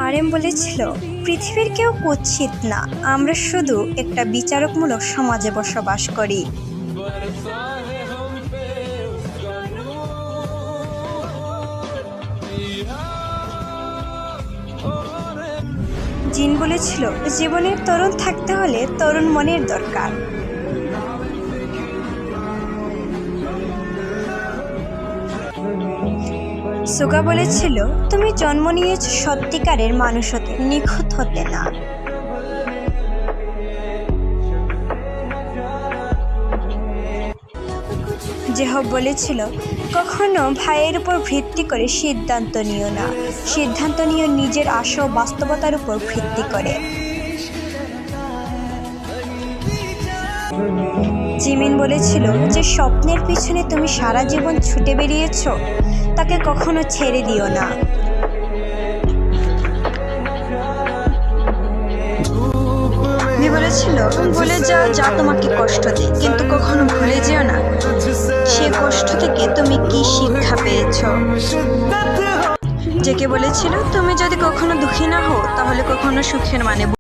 RM বলেছিল, পৃথিবীর কেউ কুৎসিত না, আমরা শুধু একটা বিচারকমূলক সমাজে বসবাস করি। জিন বলেছিল, জীবনের তরুণ থাকতে হলে তরুণ মনের দরকার। সুগা বলেছিল, তুমি জন্ম নিয়েছ সত্যিকারের মানুষ হতে, নিখুঁত হতে না। জেহব বলেছিল, কখনো ভাইয়ের উপর ভিত্তি করে সিদ্ধান্ত নিও না, সিদ্ধান্ত নিও নিজের আশা ও বাস্তবতার উপর ভিত্তি করে। জিমিন বলেছিল, যে স্বপ্নের পিছনে তুমি সারা জীবন ছুটে বেরিয়েছ তাকে কখনো ছেড়ে দিও না। বলেছিল, ভুলে যাও যা তোমাকে কষ্ট দেয়, কিন্তু কখনো ভুলে যেও না সে কষ্ট থেকে তুমি কি শিক্ষা পেয়েছ। জেকে বলেছিল, তুমি যদি কখনো দুঃখী না হও তাহলে কখনো সুখের মানে